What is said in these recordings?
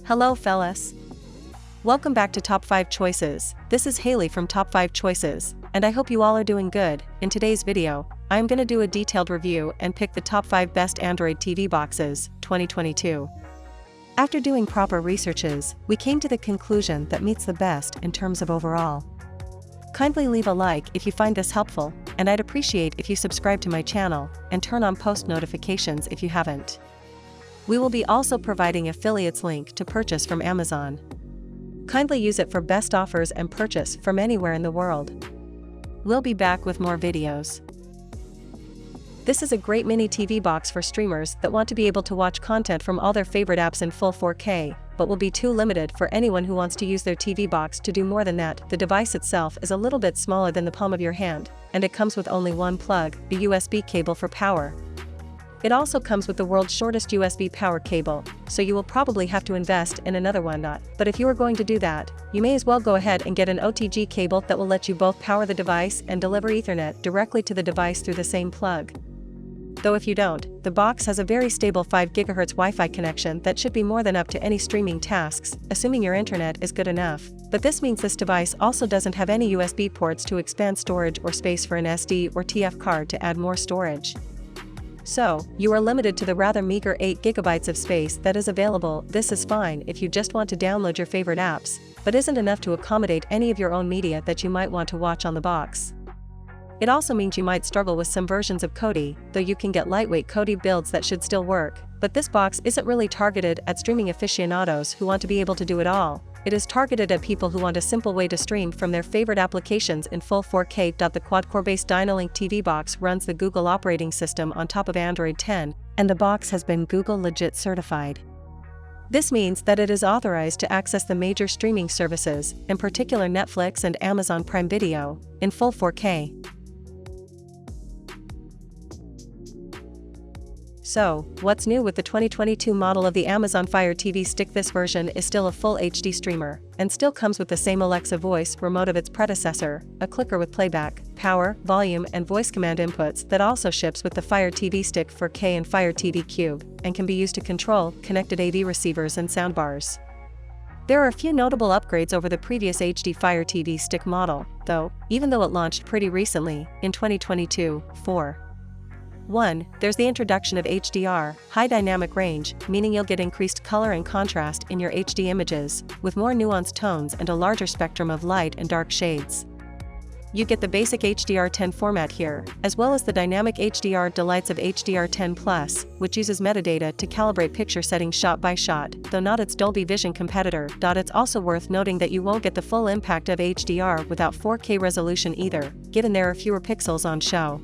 Hello fellas. Welcome back to Top 5 Choices. This is Haley from Top 5 Choices, and I hope you all are doing good. In today's video, I'm gonna do a detailed review and pick the top 5 best Android TV boxes, 2022. After doing proper researches, we came to the conclusion that meets the best in terms of overall. Kindly leave a like if you find this helpful, and I'd appreciate if you subscribe to my channel and turn on post notifications if you haven't. We will be also providing affiliates link to purchase from Amazon. Kindly use it for best offers and purchase from anywhere in the world. We'll be back with more videos. This is a great mini TV box for streamers that want to be able to watch content from all their favorite apps in full 4K, but will be too limited for anyone who wants to use their TV box to do more than that. The device itself is a little bit smaller than the palm of your hand, and it comes with only one plug, a USB cable for power. It also comes with the world's shortest USB power cable, so you will probably have to invest in another one. But if you are going to do that, you may as well go ahead and get an OTG cable that will let you both power the device and deliver Ethernet directly to the device through the same plug. Though if you don't, the box has a very stable 5 GHz Wi-Fi connection that should be more than up to any streaming tasks, assuming your internet is good enough. But this means this device also doesn't have any USB ports to expand storage or space for an SD or TF card to add more storage. So, you are limited to the rather meager 8 GB of space that is available. This is fine if you just want to download your favorite apps, but isn't enough to accommodate any of your own media that you might want to watch on the box. It also means you might struggle with some versions of Kodi, though you can get lightweight Kodi builds that should still work, but this box isn't really targeted at streaming aficionados who want to be able to do it all. It is targeted at people who want a simple way to stream from their favorite applications in full 4K. The quad-core-based Dynalink TV box runs the Google operating system on top of Android 10, and the box has been Google Legit certified. This means that it is authorized to access the major streaming services, in particular Netflix and Amazon Prime Video, in full 4K. So, what's new with the 2022 model of the Amazon Fire TV Stick? This version is still a full HD streamer, and still comes with the same Alexa voice remote of its predecessor, a clicker with playback, power, volume and voice command inputs that also ships with the Fire TV Stick 4K and Fire TV Cube, and can be used to control connected AV receivers and soundbars. There are a few notable upgrades over the previous HD Fire TV Stick model, though, even though it launched pretty recently, in 2022, 1. There's the introduction of HDR, high dynamic range, meaning you'll get increased color and contrast in your HD images, with more nuanced tones and a larger spectrum of light and dark shades. You get the basic HDR10 format here, as well as the dynamic HDR delights of HDR10+, which uses metadata to calibrate picture settings shot by shot, though not its Dolby Vision competitor. It's also worth noting that you won't get the full impact of HDR without 4K resolution either, given there are fewer pixels on show.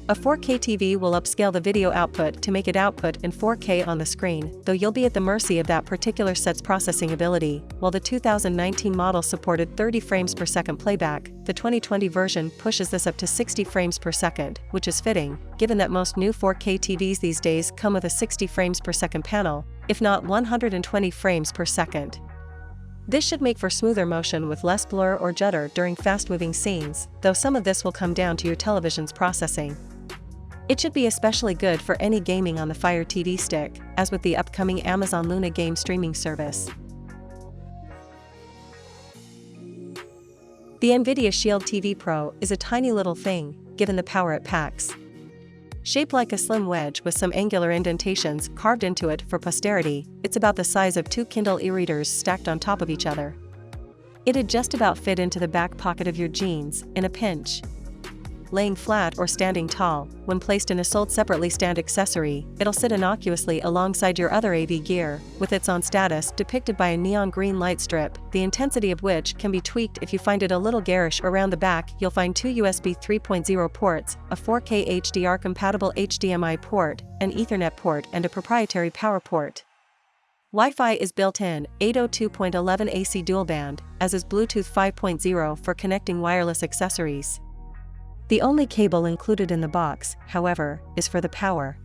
A 4K TV will upscale the video output to make it output in 4K on the screen, though you'll be at the mercy of that particular set's processing ability. While the 2019 model supported 30 frames per second playback, the 2020 version pushes this up to 60 frames per second, which is fitting, given that most new 4K TVs these days come with a 60 frames per second panel, if not 120 frames per second. This should make for smoother motion with less blur or judder during fast-moving scenes, though some of this will come down to your television's processing. It should be especially good for any gaming on the Fire TV Stick, as with the upcoming Amazon Luna game streaming service. The NVIDIA Shield TV Pro is a tiny little thing, given the power it packs. Shaped like a slim wedge with some angular indentations carved into it for posterity, it's about the size of 2 Kindle e-readers stacked on top of each other. It'd just about fit into the back pocket of your jeans, in a pinch. Laying flat or standing tall, when placed in a sold separately stand accessory, it'll sit innocuously alongside your other AV gear, with its on status depicted by a neon green light strip, the intensity of which can be tweaked if you find it a little garish. Around the back, you'll find 2 USB 3.0 ports, a 4K HDR compatible HDMI port, an Ethernet port and a proprietary power port. Wi-Fi is built in, 802.11 AC dual band, as is Bluetooth 5.0 for connecting wireless accessories. The only cable included in the box, however, is for the power.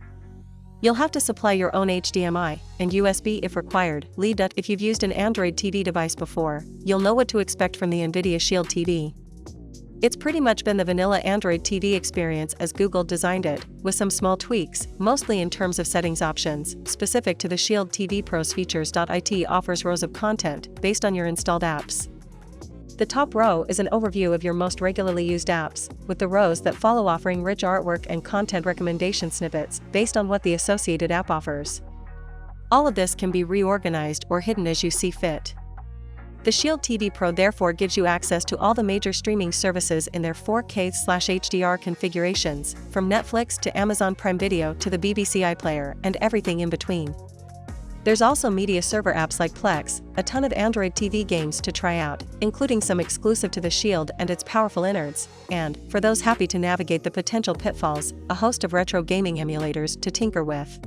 You'll have to supply your own HDMI and USB if required. If you've used an Android TV device before, you'll know what to expect from the NVIDIA Shield TV. It's pretty much been the vanilla Android TV experience as Google designed it, with some small tweaks, mostly in terms of settings options, specific to the Shield TV Pro's features. It offers rows of content based on your installed apps. The top row is an overview of your most regularly used apps, with the rows that follow offering rich artwork and content recommendation snippets based on what the associated app offers. All of this can be reorganized or hidden as you see fit. The Shield TV Pro therefore gives you access to all the major streaming services in their 4K/HDR configurations, from Netflix to Amazon Prime Video to the BBC iPlayer and everything in between. There's also media server apps like Plex, a ton of Android TV games to try out, including some exclusive to the Shield and its powerful innards, and, for those happy to navigate the potential pitfalls, a host of retro gaming emulators to tinker with.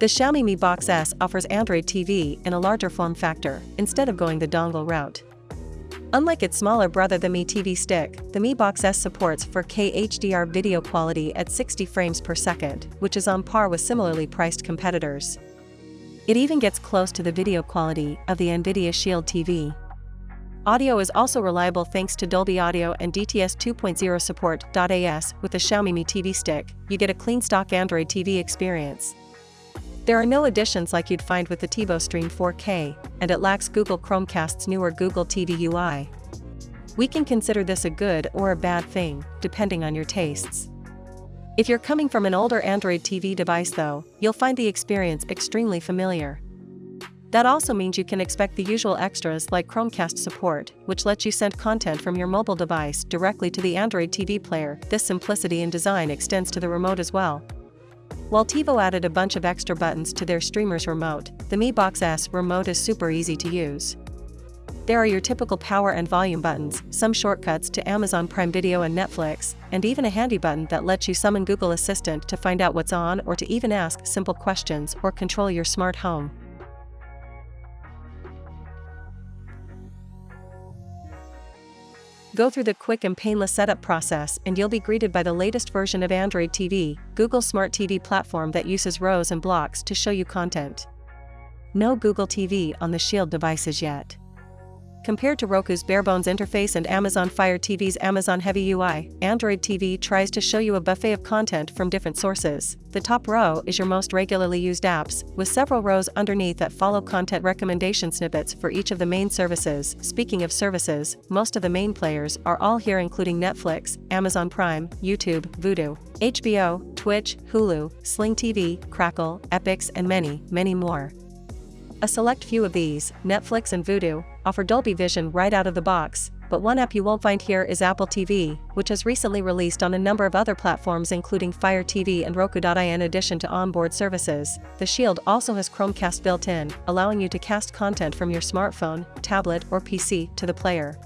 The Xiaomi Mi Box S offers Android TV in a larger form factor, instead of going the dongle route. Unlike its smaller brother the Mi TV Stick, the Mi Box S supports 4K HDR video quality at 60 frames per second, which is on par with similarly priced competitors. It even gets close to the video quality of the Nvidia Shield TV. Audio is also reliable thanks to Dolby Audio and DTS 2.0 support. With the Xiaomi Mi TV Stick, you get a clean stock Android TV experience. There are no additions like you'd find with the TiVo Stream 4K, and it lacks Google Chromecast's newer Google TV UI. We can consider this a good or a bad thing, depending on your tastes. If you're coming from an older Android TV device though, you'll find the experience extremely familiar. That also means you can expect the usual extras like Chromecast support, which lets you send content from your mobile device directly to the Android TV player. This simplicity in design extends to the remote as well. While TiVo added a bunch of extra buttons to their streamer's remote, the Mi Box S remote is super easy to use. There are your typical power and volume buttons, some shortcuts to Amazon Prime Video and Netflix, and even a handy button that lets you summon Google Assistant to find out what's on or to even ask simple questions or control your smart home. Go through the quick and painless setup process and you'll be greeted by the latest version of Android TV, Google's smart TV platform that uses rows and blocks to show you content. No Google TV on the Shield devices yet. Compared to Roku's barebones interface and Amazon Fire TV's Amazon Heavy UI, Android TV tries to show you a buffet of content from different sources. The top row is your most regularly used apps, with several rows underneath that follow content recommendation snippets for each of the main services. Speaking of services, most of the main players are all here, including Netflix, Amazon Prime, YouTube, Vudu, HBO, Twitch, Hulu, Sling TV, Crackle, Epix, and many, many more. A select few of these, Netflix and Vudu, offer Dolby Vision right out of the box, but one app you won't find here is Apple TV, which has recently released on a number of other platforms including Fire TV and Roku. In addition to onboard services, the Shield also has Chromecast built in, allowing you to cast content from your smartphone, tablet, or PC to the player.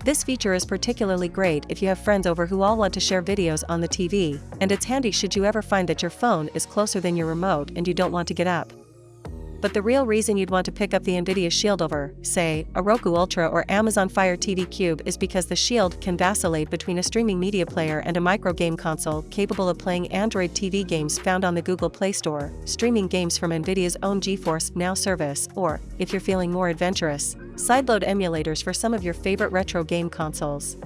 This feature is particularly great if you have friends over who all want to share videos on the TV, and it's handy should you ever find that your phone is closer than your remote and you don't want to get up. But the real reason you'd want to pick up the Nvidia Shield over, say, a Roku Ultra or Amazon Fire TV Cube is because the Shield can vacillate between a streaming media player and a micro game console capable of playing Android TV games found on the Google Play Store, streaming games from Nvidia's own GeForce Now service, or, if you're feeling more adventurous, sideload emulators for some of your favorite retro game consoles.